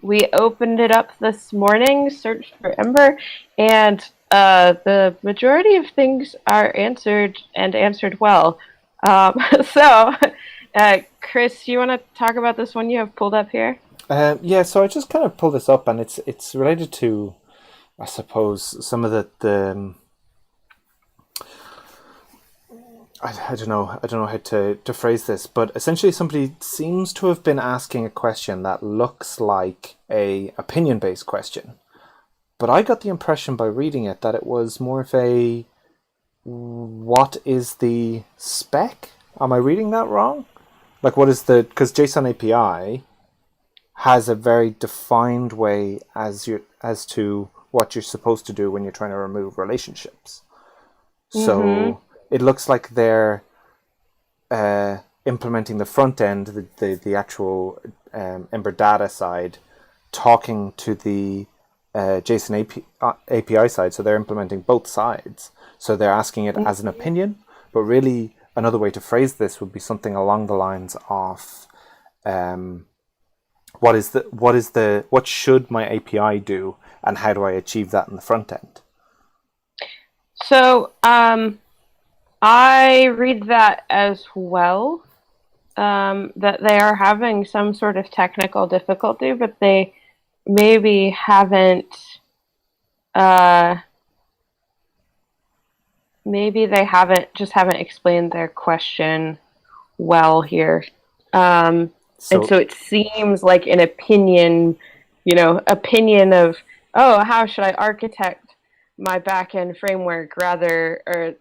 We opened it up this morning, searched for Ember, and the majority of things are answered and answered well. Um, so, Chris, you want to talk about this one you have pulled up here? Yeah, so I just kind of pulled this up, and it's related to, I suppose, some of I don't know how to phrase this, but essentially somebody seems to have been asking a question that looks like a opinion based question, but I got the impression by reading it that it was more of a what is the spec? Am I reading that wrong? Like, what is the, because JSON API has a very defined way as to what you're supposed to do when you're trying to remove relationships. Mm-hmm. So it looks like they're implementing the front end, the actual Ember data side, talking to the JSON API side. So they're implementing both sides. So they're asking it as an opinion, but really another way to phrase this would be something along the lines of um, what should my API do, and how do I achieve that in the front end? So, I read that as well. That they are having some sort of technical difficulty, but they maybe uh, haven't explained their question well here. Um, and So so it seems like an opinion of, oh, how should I architect my backend framework rather, or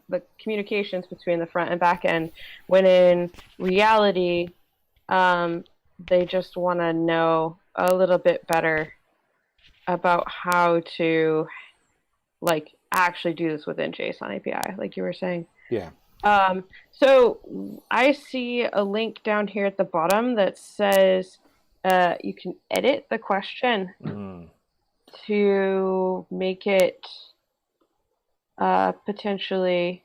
the communications between the front and back end, when in reality, um, they just want to know a little bit better about how to like actually do this within JSON API, like you were saying. yeah. So I see a link down here at the bottom that says you can edit the question Mm. to make it potentially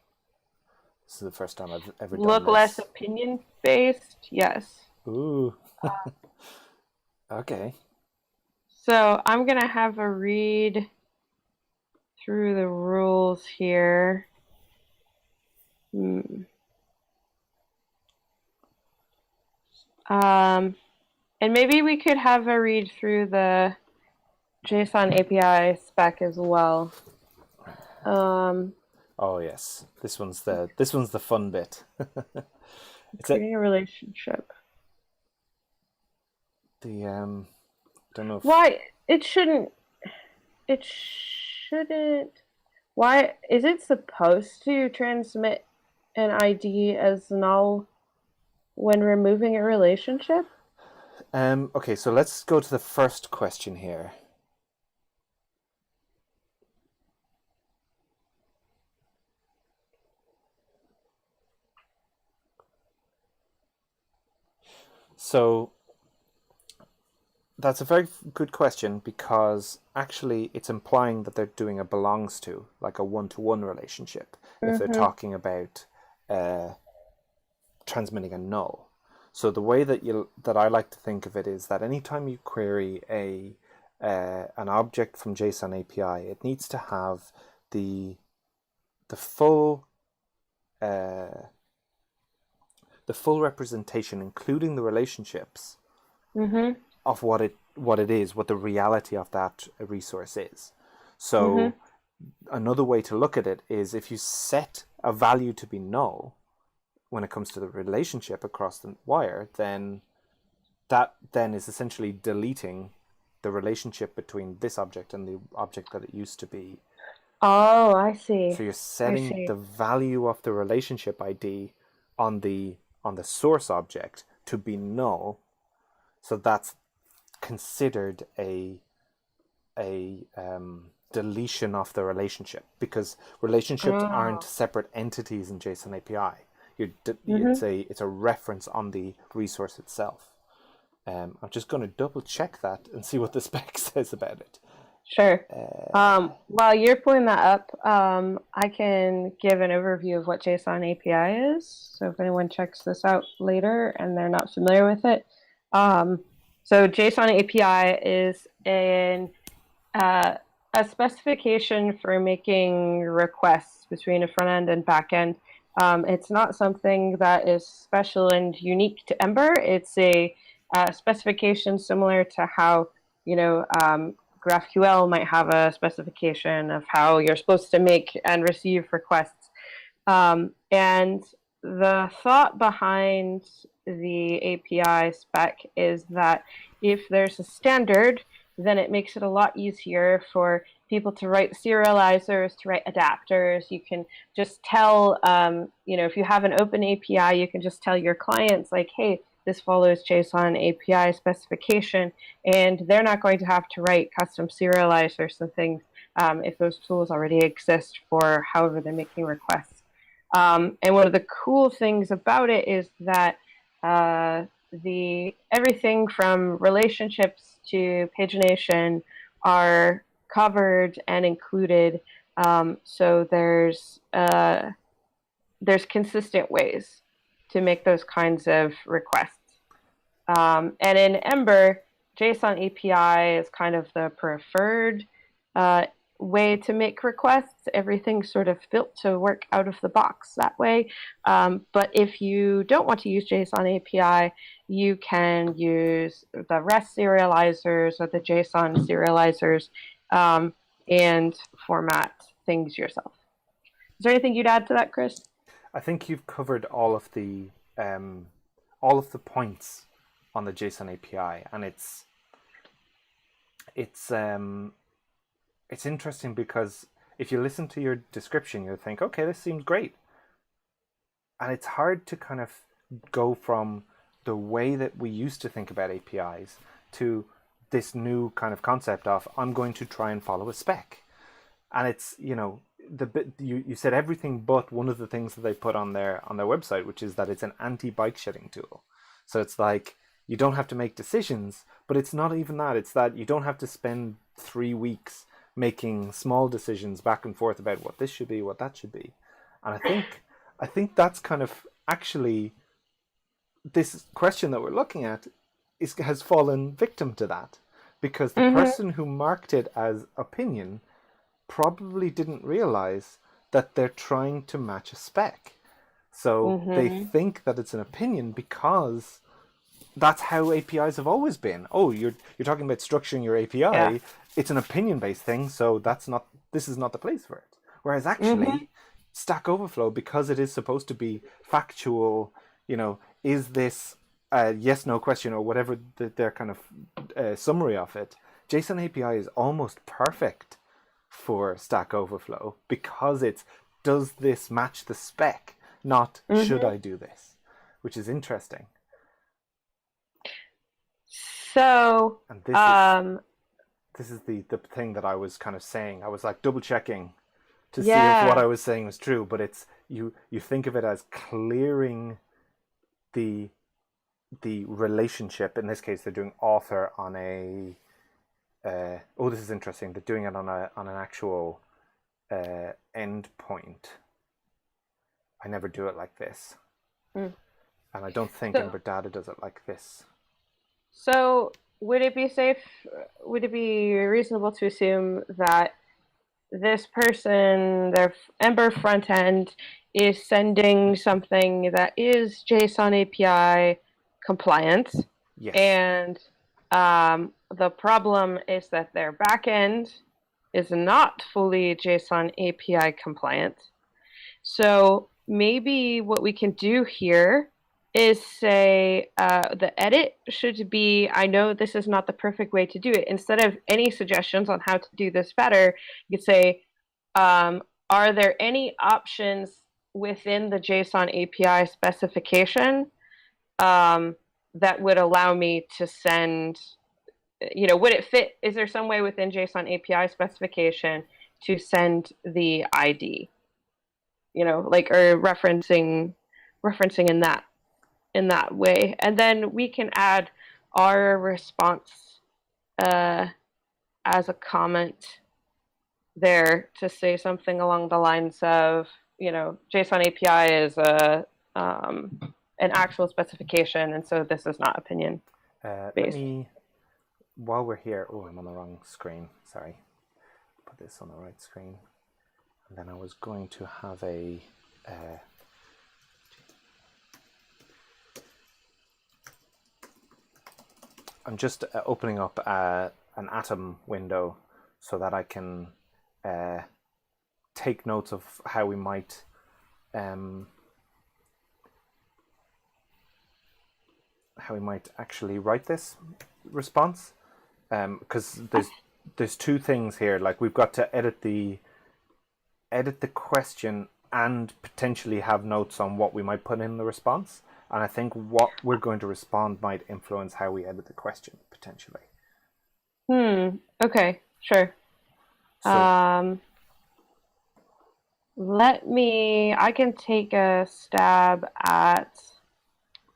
This is the first time I've ever done look less this. opinion based. Yes. Ooh. Okay. So I'm going to have a read through the rules here. Hmm. Um, and maybe we could have a read through the JSON API spec as well. Um, Oh yes. This one's the fun bit. It's a Creating a relationship. the don't know if Why it shouldn't it shouldn't why is it supposed to transmit an ID as null when removing a relationship? okay, so let's go to the first question here. So that's a very good question, because actually it's implying that they're doing a belongs to, like a one-to-one relationship, if they're Mm-hmm. talking about uh, transmitting a null. So the way that I like to think of it is that anytime you query a an object from JSON API, it needs to have the the full uh, the full representation, including the relationships Mm-hmm. of what it is, what the reality of that resource is. Mm-hmm. So another way to look at it is, if you set a value to be null when it comes to the relationship across the wire, then that then is essentially deleting the relationship between this object and the object that it used to be. Oh, I see. So you're I setting see. the value of the relationship ID on the source object to be null. So that's considered a deletion of the relationship, because relationships aren't Oh. separate entities in JSON API. Mm-hmm. It's a reference on the resource itself. I'm just going to double check that and see what the spec says about it. Sure. While you're pulling that up, I can give an overview of what JSON API is. So if anyone checks this out later and they're not familiar with it, um, So JSON API is uh, a specification for making requests between a front end and back end. It's not something that is special and unique to Ember. It's a specification similar to how, GraphQL might have a specification of how you're supposed to make and receive requests. And the thought behind the API spec is that if there's a standard, then it makes it a lot easier for people to write serializers, to write adapters. You can just tell, if you have an open API, you can just tell your clients, like, hey, this follows JSON API specification, and they're not going to have to write custom serializers and things if those tools already exist for however they're making requests. And one of the cool things about it is that the everything from relationships to pagination are covered and included. So there's consistent ways to make those kinds of requests. And in Ember, JSON API is kind of the preferred way to make requests. Everything's sort of built to work out of the box that way. But if you don't want to use JSON API, you can use the REST serializers or the JSON serializers and format things yourself. Is there anything you'd add to that, Chris? I think you've covered um, all of the points on the JSON API, and it's it's interesting because if you listen to your description, you'll think, okay, this seems great, and it's hard to kind of go from the way that we used to think about APIs to this new kind of concept of I'm going to try and follow a spec, and it's the bit you said everything but one of the things that they put on their website, which is that it's an anti-bike shedding tool. So it's like you don't have to make decisions, but it's not even that. It's that you don't have to spend 3 weeks making small decisions back and forth about what this should be, what that should be. And I think that's kind of actually this question that we're looking at has fallen victim to that, because the person who marked it as opinion probably didn't realize that they're trying to match a spec. So they think that it's an opinion because that's how APIs have always been. Oh, you're talking about structuring your API. Yeah. It's an opinion based thing, so this is not the place for it. Whereas actually, Stack Overflow, because it is supposed to be factual, is this a yes no question or whatever their kind of summary of it, JSON API is almost perfect for Stack Overflow because it's does this match the spec, not should I do this, which is interesting. So, And this is the thing that I was kind of saying. I was like double checking to see if what I was saying was true, but it's you think of it as clearing the relationship. In this case, they're doing author on a this is interesting. They're doing it on an actual endpoint. I never do it like this, and I don't think Ember Data does it like this. So would it be reasonable to assume that this person, their Ember front end, is sending something that is JSON API compliant? Yes. And the problem is that their backend is not fully JSON API compliant. So maybe what we can do here is say the edit should be, I know this is not the perfect way to do it. Instead of any suggestions on how to do this better, you could say, are there any options within the JSON API specification that would allow me to send, would it fit? Is there some way within JSON API specification to send the ID? Or referencing in that way, and then we can add our response as a comment there to say something along the lines of, JSON API is an actual specification, and so this is not opinion Let based. me while we're here, oh, I'm on the wrong screen. Sorry, put this on the right screen. And then I was going to have a. I'm just opening up an Atom window so that I can take notes of how we might actually write this response, because there's two things here. Like, we've got to edit the question and potentially have notes on what we might put in the response. And I think what we're going to respond might influence how we edit the question, potentially. Okay, sure. So, I can take a stab at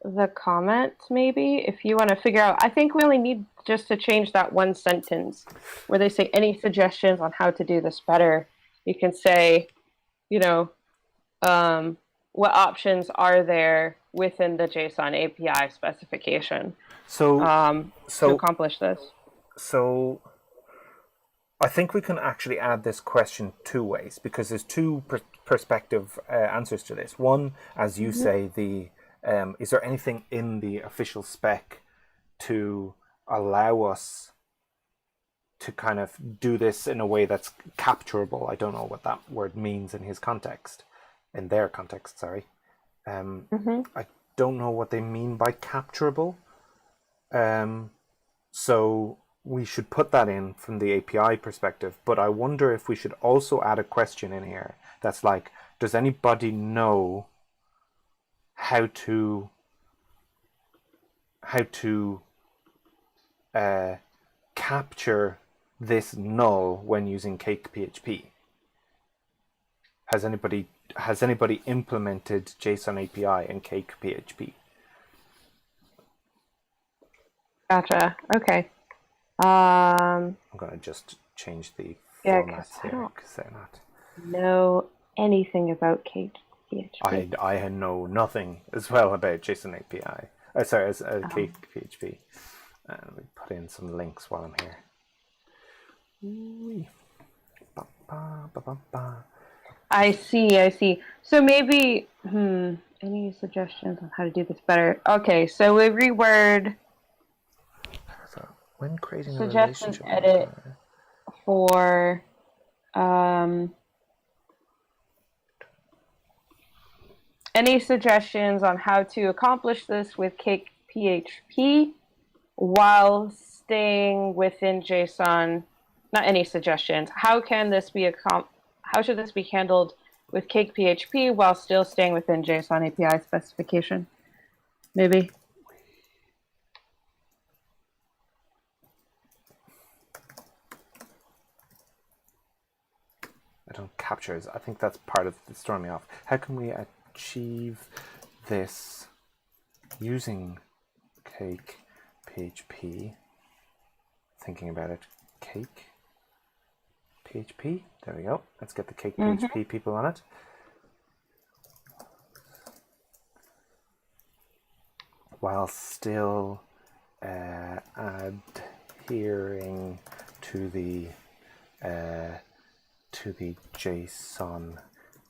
the comment, maybe, if you want to figure out. I think we only need just to change that one sentence where they say, any suggestions on how to do this better. You can say, what options are there within the JSON API specification to accomplish this? So I think we can actually add this question two ways, because there's two perspective answers to this. One, as you say, is there anything in the official spec to allow us to kind of do this in a way that's capturable? I don't know what that word means in their context, sorry. I don't know what they mean by capturable. So we should put that in from the API perspective, but I wonder if we should also add a question in here that's like, does anybody know how to capture this null when using cake PHP? Has anybody implemented JSON API in cake PHP? Gotcha. Okay. I'm going to just change the format here. I don't Say that. know anything about cake PHP. I know nothing as well about JSON API. Cake PHP. And we put in some links while I'm here. I see. So maybe, any suggestions on how to do this better? Okay, so we reword. So when creating a suggestion relationship edit for any suggestions on how to accomplish this with cake PHP while staying within JSON? Not any suggestions. How should this be handled with cake PHP while still staying within JSON API specification? Maybe. I don't capture it. I think that's part of the throwing me off. How can we achieve this using cake PHP? Thinking about it. Cake PHP. There we go. Let's get the cake PHP people on it. While still adhering to the JSON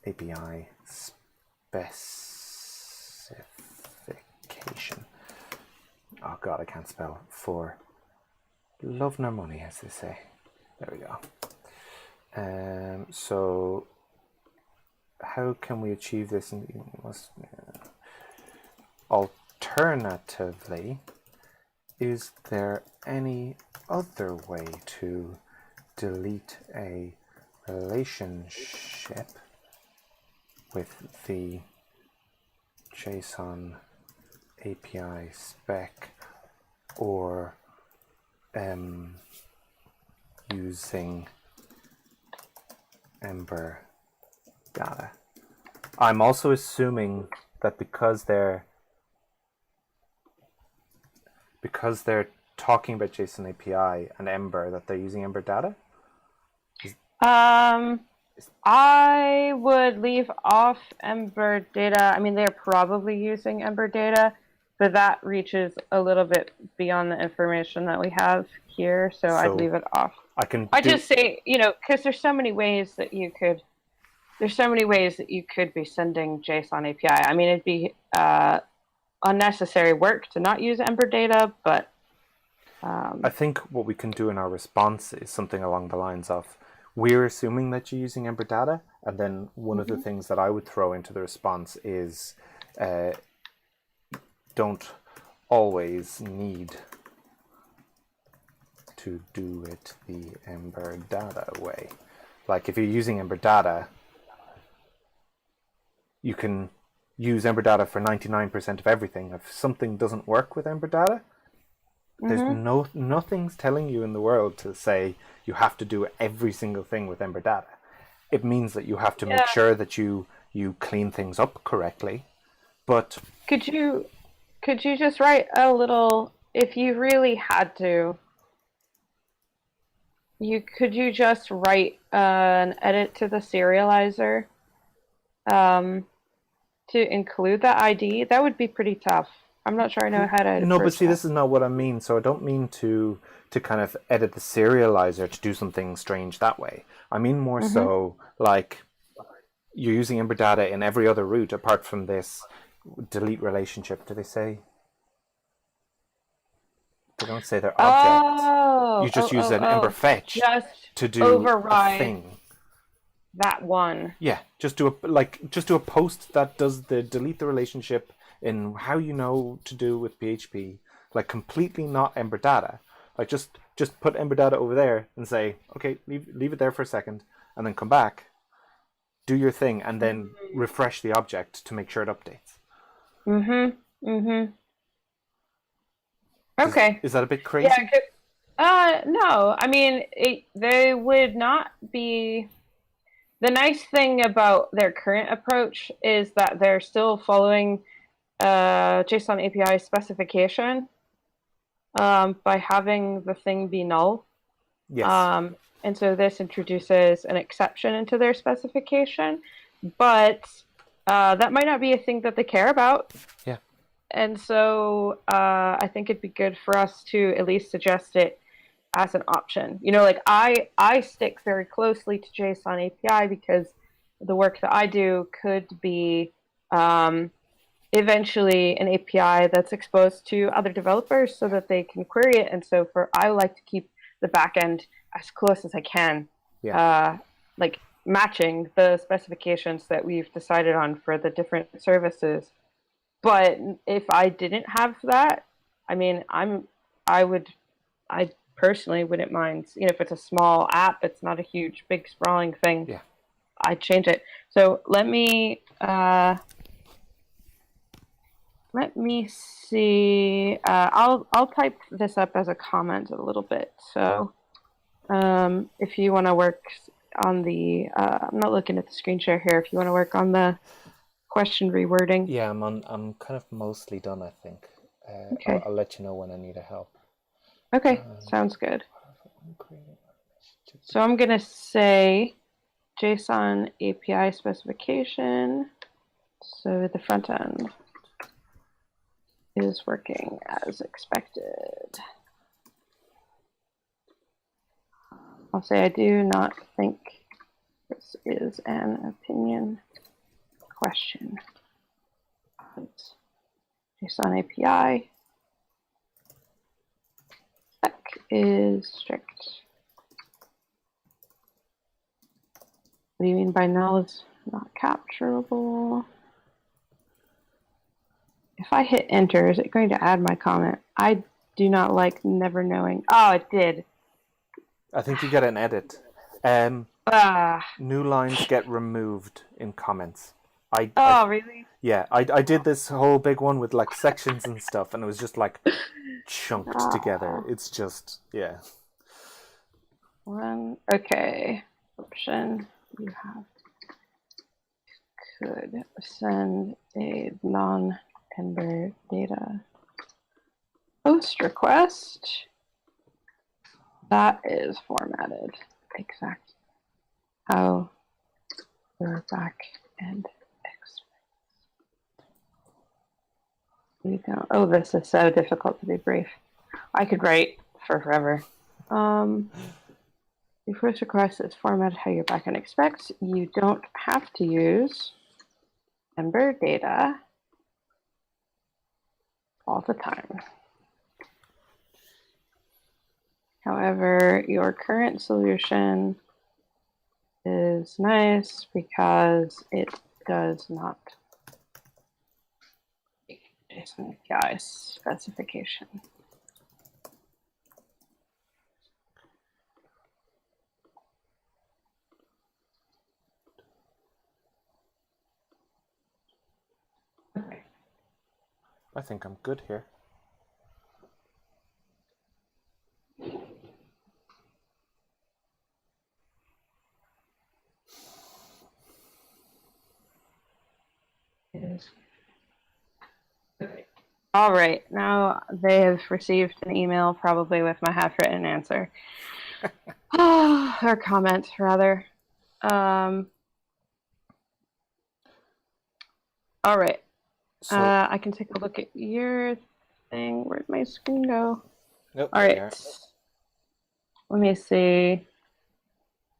API specification. Oh God, I can't spell. For love nor money, as they say. There we go. So how can we achieve this? Alternatively, is there any other way to delete a relationship with the JSON API spec, or using Ember data? I'm also assuming that because they're talking about JSON API and Ember, that they're using Ember data? I would leave off Ember data. I mean, they're probably using Ember data. but that reaches a little bit beyond the information that we have here, so I'd leave it off. I just say, because there's so many ways that you could be sending JSON API. I mean, it'd be unnecessary work to not use Ember data, but I think what we can do in our response is something along the lines of, we're assuming that you're using Ember data, and then one of the things that I would throw into the response is don't always need to do it the Ember data way. Like if you're using Ember data, you can use Ember data for 99% of everything. If something doesn't work with Ember data, there's nothing's telling you in the world to say you have to do every single thing with Ember data. It means that you have to make sure that you clean things up correctly. But could you just write a little, if you really had to, could you just write an edit to the serializer to include the ID? That would be pretty tough. I'm not sure I know how to. No, but see, this is not what I mean. So I don't mean to kind of edit the serializer to do something strange that way. I mean more so like you're using Ember data in every other route apart from this delete relationship. Do they say? They don't say their object. You just use an Ember fetch to do override a thing. That one. Yeah, just do a post that does the delete the relationship in how you know to do with PHP, like completely not Ember data. Like just put Ember data over there and say, okay, leave it there for a second, and then come back, do your thing, and then refresh the object to make sure it updates. Okay. Is that a bit crazy? No. I mean, they would not be. The nice thing about their current approach is that they're still following JSON API specification by having the thing be null. Yes. And so this introduces an exception into their specification, but that might not be a thing that they care about. Yeah. And so I think it'd be good for us to at least suggest it as an option. Like I stick very closely to JSON API because the work that I do could be eventually an API that's exposed to other developers so that they can query it. And so I like to keep the backend as close as I can, like matching the specifications that we've decided on for the different services. But if I didn't have that, I mean, I personally wouldn't mind. If it's a small app, it's not a huge, big, sprawling thing. Yeah, I'd change it. So let me see. I'll type this up as a comment a little bit. So if you want to work on the, I'm not looking at the screen share here. If you want to work on the question rewording. Yeah, I'm kind of mostly done, I think. Okay. I'll let you know when I need a help. Okay, sounds good. So I'm gonna say JSON API specification. So the front end is working as expected. I'll say I do not think this is an opinion question. It's JSON API spec is strict. What do you mean by null is not capturable? If I hit enter, is it going to add my comment? I do not like never knowing. Oh, it did. I think you get an edit. New lines get removed in comments. Really? Yeah, I did this whole big one with like sections and stuff, and it was just like chunked together. It's just, yeah. Okay. Option. You could send a non-Ember data post request that is formatted exactly how your back end expects. You go, oh, this is so difficult to be brief. I could write for forever. Your first request is formatted how your backend expects. You don't have to use Ember data all the time. However, your current solution is nice because it does not take JSON API specification. Okay. I think I'm good here. All right, now they have received an email probably with my half-written answer. Or comment, rather. All right. So, I can take a look at your thing. Where'd my screen go? nope, All right. Let me see.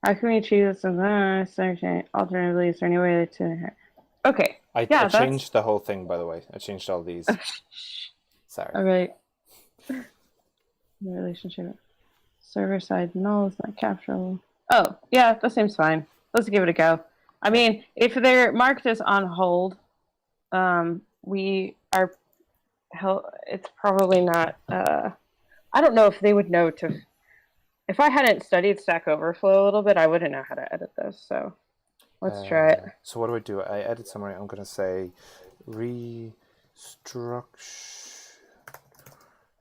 How can we choose some alternatively? Is there any way to? Okay. I changed the whole thing, by the way. I changed all these. Sorry. All right. The relationship. Server side null is not capturable. Oh, yeah, that seems fine. Let's give it a go. I mean, if they're marked as on hold, we are. It's probably not. I don't know if they would know to. If I hadn't studied Stack Overflow a little bit, I wouldn't know how to edit those. So let's try it. So what do? I edit summary. I'm going to say restructuring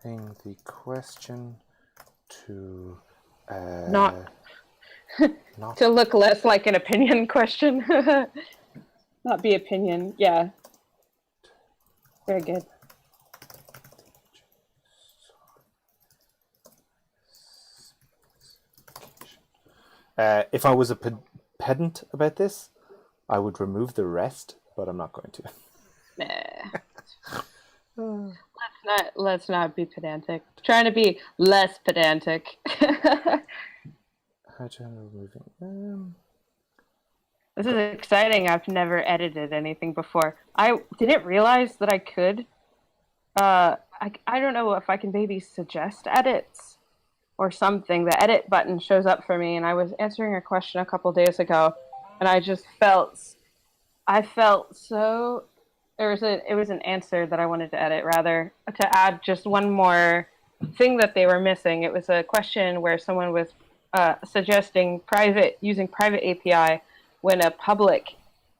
the question to Not to look less like an opinion question. Not be opinion. Yeah. Very good. If I was a pedant about this, I would remove the rest, but I'm not going to. Nah. Let's not be pedantic. Trying to be less pedantic. How to handle removing? This is exciting. I've never edited anything before. I didn't realize that I could. I don't know if I can maybe suggest edits or something. The edit button shows up for me, and I was answering a question a couple days ago, and I just felt so. It was an answer that I wanted to edit, rather, to add just one more thing that they were missing. It was a question where someone was suggesting using private API when a public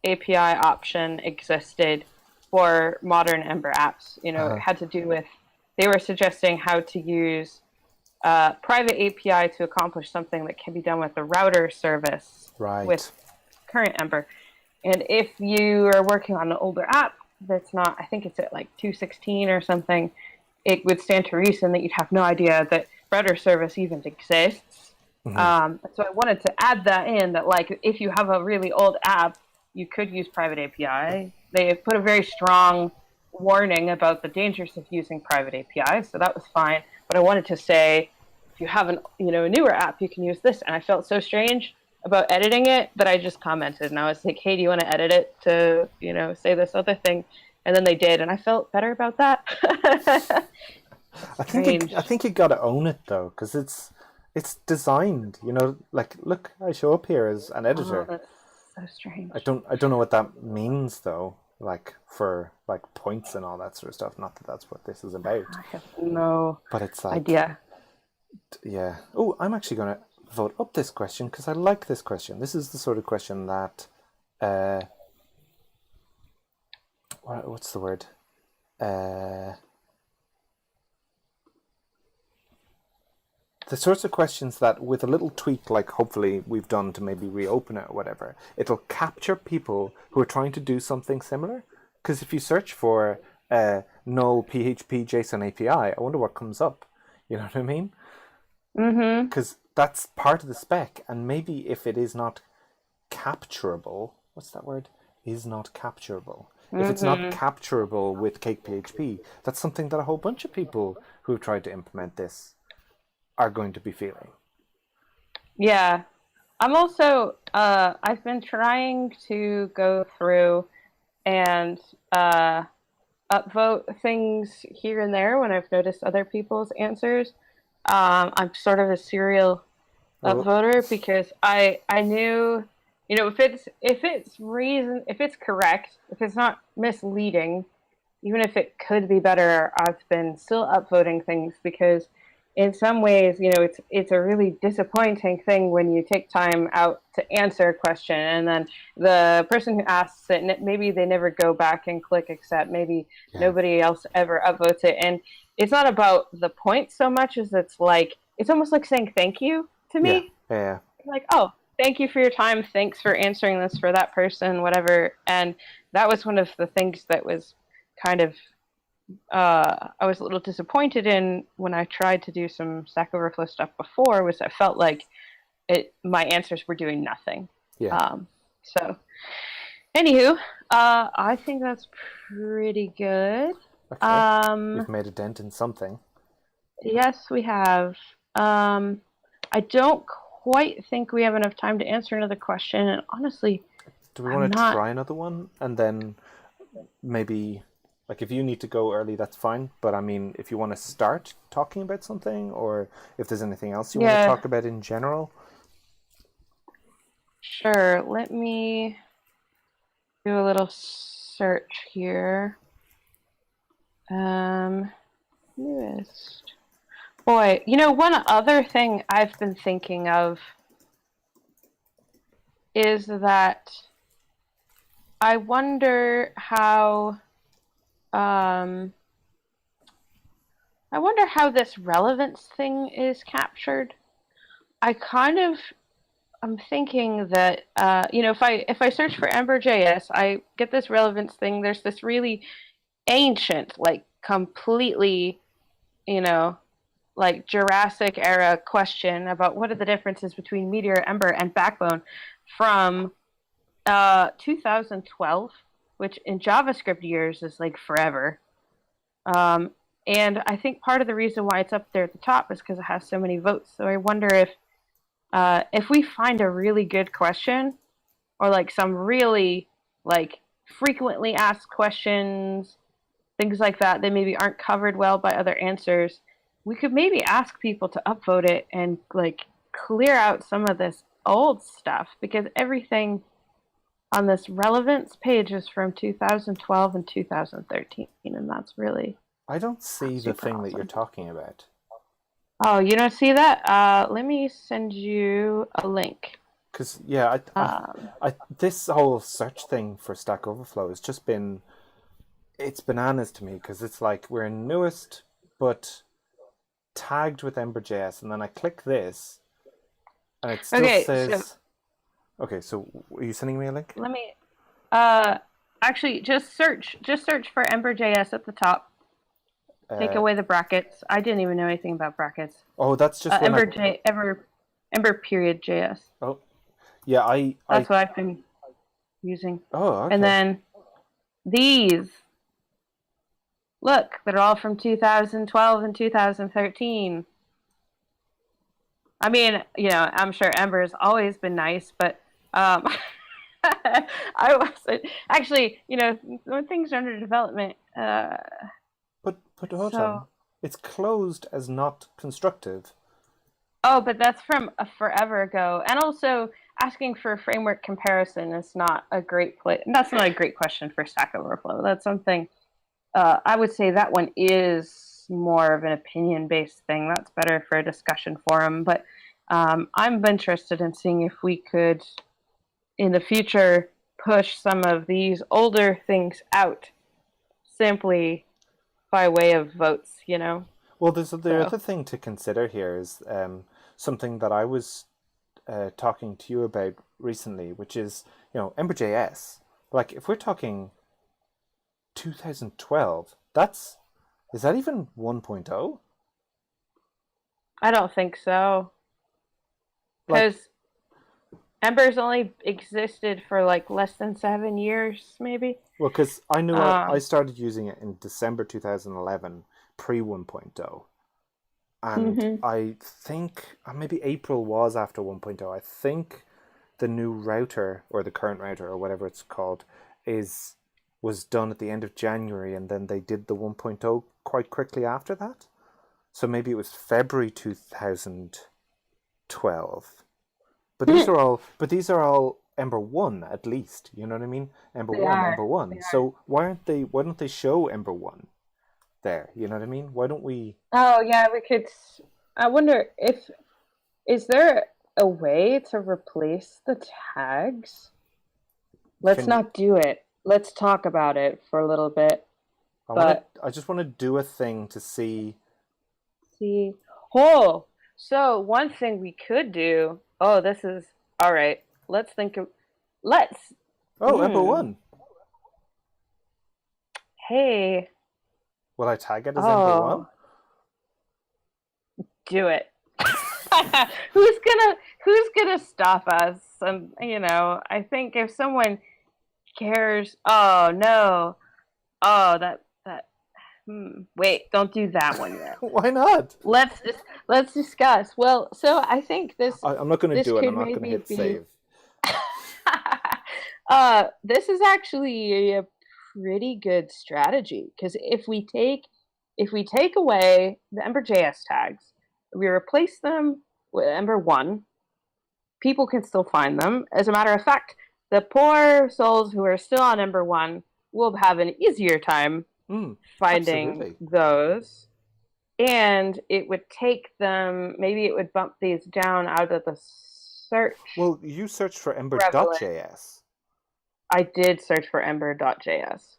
API option existed for modern Ember apps. It had to do with, they were suggesting how to use private API to accomplish something that can be done with the router service with current Ember. And if you are working on an older app that's not, I think it's at like 2.16 or something, it would stand to reason that you'd have no idea that router service even exists. Mm-hmm. So I wanted to add that in, that like if you have a really old app, you could use private API. They put a very strong warning about the dangers of using private API, so that was fine. But I wanted to say, if you have a newer app, you can use this. And I felt so strange about editing it that I just commented, and I was like, hey, do you want to edit it to, say this other thing? And then they did, and I felt better about that. I think you got to own it though, because it's designed, like, look, I show up here as an editor. Oh, that's so strange. I don't know what that means though, like for like points and all that sort of stuff. Not that that's what this is about. I have no idea. Yeah. Oh, I'm actually going to vote up this question because I like this question. This is the sort of question that what's the word? The sorts of questions that, with a little tweak, like hopefully we've done to maybe reopen it or whatever, it'll capture people who are trying to do something similar. Because if you search for null PHP JSON API, I wonder what comes up. You know what I mean? Mm-hmm. Because that's part of the spec, and maybe if it is not capturable, what's that word? Is not capturable. if it's not Mm-hmm. capturable with Cake PHP, that's something that a whole bunch of people who've tried to implement this are going to be feeling. Yeah. I'm also I've been trying to go through and uh upvote things here and there when I've noticed other people's answers. I'm sort of a serial Oh, upvoter because I knew, you know, if it's correct, if it's not misleading, even if it could be better, I've been still upvoting things because in some ways, you know, it's a really disappointing thing when you take time out to answer a question and then the person who asks it, maybe they never go back and click accept, maybe yeah, nobody else ever upvotes it. And it's not about the point so much as it's almost like saying thank you to yeah, me. yeah. Like, oh, thank you for your time. Thanks for answering this for that person, whatever. And that was one of the things that was kind of I was a little disappointed in when I tried to do some Stack Overflow stuff before. Was I felt like my answers were doing nothing. Yeah. So, anywho, I think that's pretty good. Okay. We've Um, made a dent in something. yes, we have. I don't quite think we have enough time to answer another question, and honestly, Do we I'm want to not. try another one and then maybe, like, if you need to go early, that's fine. But I mean, if you want to start talking about something, or if there's anything else you want to Yeah, talk about in general. sure. Let me do a little search here. Um, Newest. Boy, you know, one other thing I've been thinking of is that I wonder how um, I wonder how this relevance thing is captured. I kind of I'm thinking that you know, if I search for Ember.js, I get this relevance thing. There's this really ancient, like completely, you know, like Jurassic era question about what are the differences between Meteor, Ember, and Backbone from 2012, which in JavaScript years is like forever. Um, and I think part of the reason why it's up there at the top is because it has so many votes. So I wonder if we find a really good question or like some really like frequently asked questions, things like that maybe aren't covered well by other answers, we could maybe ask people to upvote it and like clear out some of this old stuff because everything on this relevance page is from 2012 and 2013, and that's really I don't not see the super thing that you're awesome. talking about. Oh, you don't see that? Let me send you a link. Because, yeah, Um, this whole search thing for Stack Overflow has just been, it's bananas to me because it's like we're newest, but tagged with Ember.js, and then I click this, and it still okay, so says. Okay, so are you sending me a link? let me uh, actually just search for Ember.js at the top. Take Uh, away the brackets. I didn't even know anything about brackets. oh, that's just when I. Ember J Ember period JS. Oh, yeah, I. That's what I've been using. Oh, And okay. then these, look, they're all from 2012 and 2013. I mean, you know, I'm sure Ember's always been nice, but um, I wasn't actually. You know, when things are under development. But hold So on, it's closed as not constructive. Oh, but that's from a forever ago. And also, asking for a framework comparison is not a great place. That's not a great question for Stack Overflow. That's something I would say that one is more of an opinion-based thing. That's better for a discussion forum. But I'm interested in seeing if we could, in the future, push some of these older things out simply by way of votes. You know. Well, there's the So other thing to consider here is something that I was talking to you about recently, which is Ember.js. Like, if we're talking 2012, is that even 1.0? I don't think so Like, because Ember's only existed for like less than 7 years, maybe. Well, because I knew I Um, started using it in December 2011, pre 1.0. And mhm. I think maybe April was after 1.0. I think the new router, or the current router, or whatever it's called, is was done at the end of January, and then they did the 1.0 quite quickly after that. So maybe it was February 2012. But these are all Ember 1 at least. You know what I mean? Ember They 1, are. Ember They 1. are. So why don't they show Ember 1 there? You know what I mean? Why don't we Oh yeah, we could. I wonder if is there a way to replace the tags? Let's can not do it. Let's talk about it for a little bit. But I just want to do a thing to see. see, oh, so one thing we could do. Oh, this is all right. Let's think of. Let's. Oh, Ember Hmm. 1. Hey. Will I tag it as Ember 1? Oh, do it. Who's gonna stop us? And I think if someone cares. Oh no. Oh, that. Wait, don't do that one yet. Why not? Let's discuss. Well, so I think this I'm not going to this do it. I'm could not going to maybe hit be. save. This is actually a pretty good strategy because if we take away the Ember.js tags, we replace them with Ember One. People can still find them. As a matter of fact, the poor souls who are still on Ember One will have an easier time finding Absolutely. those. And it would take them, maybe it would bump these down out of the search Well, you search for prevalence. Ember.js. I did search for Ember.js.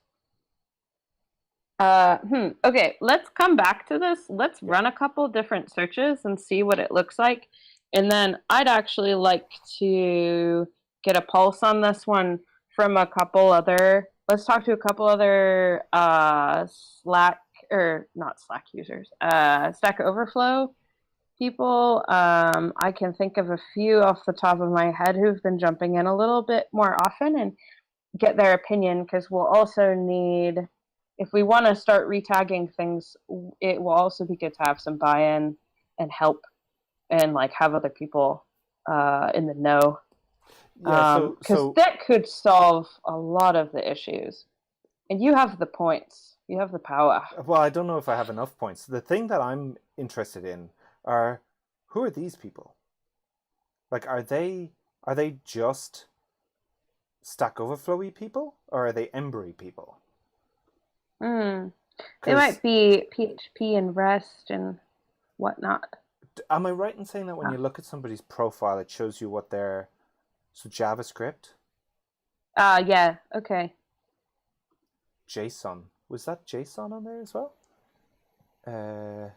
Okay, let's come back to this. Let's Yeah. run a couple different searches and see what it looks like. And then I'd actually like to get a pulse on this one from a couple other. Let's talk to a couple other Slack, or not Slack users, Stack Overflow people. I can think of a few off the top of my head who've been jumping in a little bit more often and get their opinion, because we'll also need, if we want to start retagging things, it will also be good to have some buy-in and help, and like have other people in the know, Yeah. So because so that could solve a lot of the issues. And you have the points, you have the power. well, I don't know if I have enough points. The thing that I'm interested in are, who are these people? Like, are they just Stack Overflowy people, or are they Embery people? Mm. They Because might be PHP and REST and whatnot. am I right in saying that when Uh, you look at somebody's profile, it shows you what they're so JavaScript, yeah, okay. JSON. Was that JSON on there as well? Uh,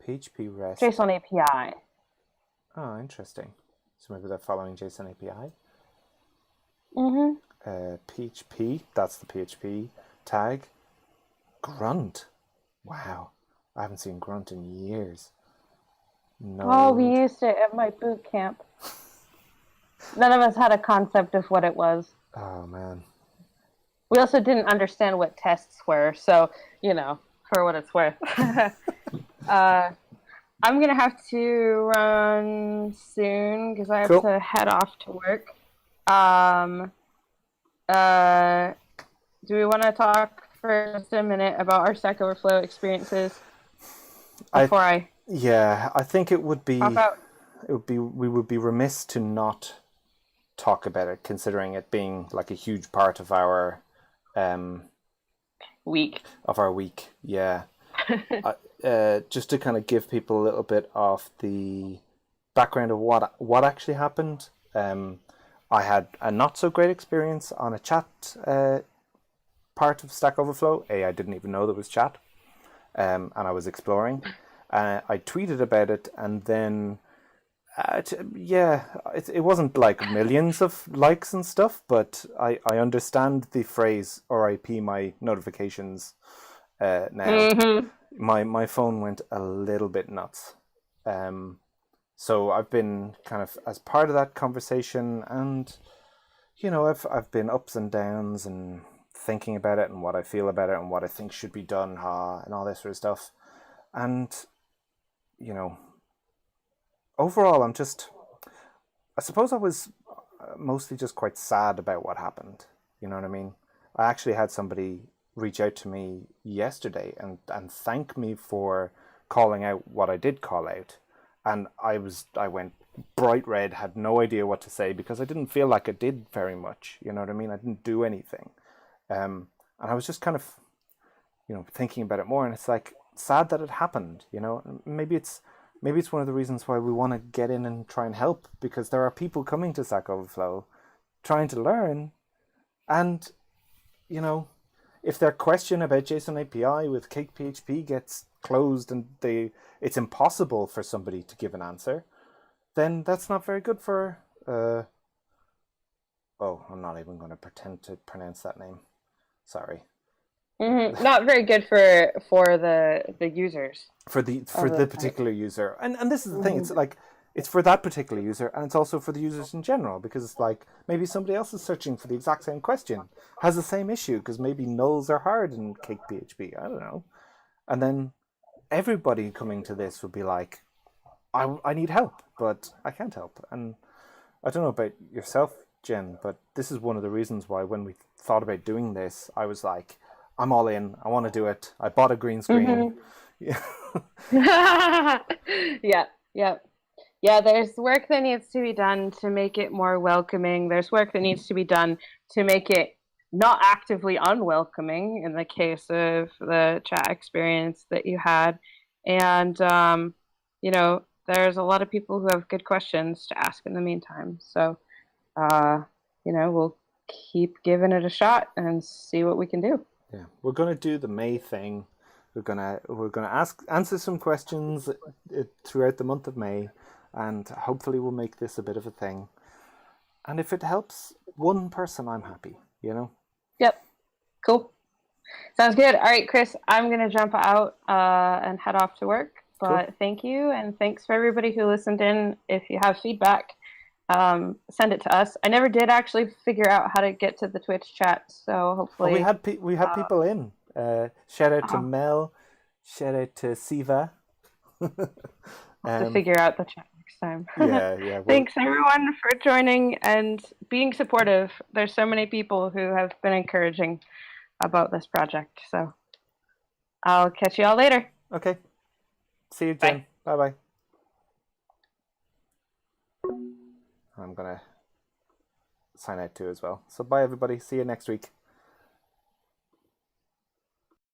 PHP REST. JSON API. Oh, interesting. So maybe they're following JSON API. Mm-hmm. PHP. That's the PHP tag. Grunt. Wow, I haven't seen Grunt in years. Oh, we Node. used it at my boot camp. None of us had a concept of what it was. Oh man. We also didn't understand what tests were, so, for what it's worth. I'm going to have to run soon because I have Cool. to head off to work. Um, uh, do we want to talk for just a minute about our Stack Overflow experiences I before I Yeah, I think pop out? we would be remiss to not talk about it, considering it being like a huge part um Week. of our week. Yeah. Just to kind of give people a little bit of the background of what actually happened. I had a not so great experience on a chat part of Stack Overflow. I didn't even know there was chat, and I was exploring. I tweeted about it, and then yeah, it wasn't like millions of likes and stuff, but I understand the phrase "RIP my notifications" now. Mm-hmm. My phone went a little bit nuts. Um, So I've been kind of as part of that conversation, and I've been ups and downs and thinking about it and what I feel about it and what I think should be done, and all this sort of stuff. And you know, overall, I suppose I was mostly just quite sad about what happened. You know what I mean? I actually had somebody reach out to me yesterday and thank me for calling out what I did call out. And I went bright red, had no idea what to say because I didn't feel like I did very much. You know what I mean? I didn't do anything. And I was just kind of, thinking about it more, and it's like sad that it happened. Maybe it's one of the reasons why we want to get in and try and help, because there are people coming to Stack Overflow trying to learn, and you know, if their question about JSON API with Cake PHP gets closed and it's impossible for somebody to give an answer, then that's not very good for. I'm not even going to pretend to pronounce that name. Sorry. Not very good for the users For the of the site. particular user, and this is the thing. It's Mm-hmm. like it's for that particular user, and it's also for the users in general, because it's like maybe somebody else is searching for the exact same question, has the same issue, because maybe nulls are hard in Cake PHP. I don't know, and then everybody coming to this would be like, I need help, but I can't help. And I don't know about yourself, Jen, but this is one of the reasons why when we thought about doing this, I was like, I'm all in. I want to do it. I bought a green screen. Mm-hmm. Yeah, yeah. Yeah, there's work that needs to be done to make it more welcoming. There's work that needs to be done to make it not actively unwelcoming in the case of the chat experience that you had. And, there's a lot of people who have good questions to ask in the meantime. So, uh, we'll keep giving it a shot and see what we can do. Yeah, we're gonna do the May thing. We're gonna answer some questions throughout the month of May, and hopefully we'll make this a bit of a thing. And if it helps one person, I'm happy. Yep, cool. Sounds good. All right, Chris, I'm going to jump out and head off to work. Cool. But thank you, and thanks for everybody who listened in. If you have feedback, send it to us. I never did actually figure out how to get to the Twitch chat, so Oh, we hopefully, had people in. Shout out to I'll Mel. Shout out to Siva. have to um, figure out the chat next time. yeah. Well, Thanks everyone for joining and being supportive. There's so many people who have been encouraging about this project. So I'll catch you all later. okay. See you, Bye. Jen. Bye bye. I'm gonna sign out too as well. So bye everybody. See you next week.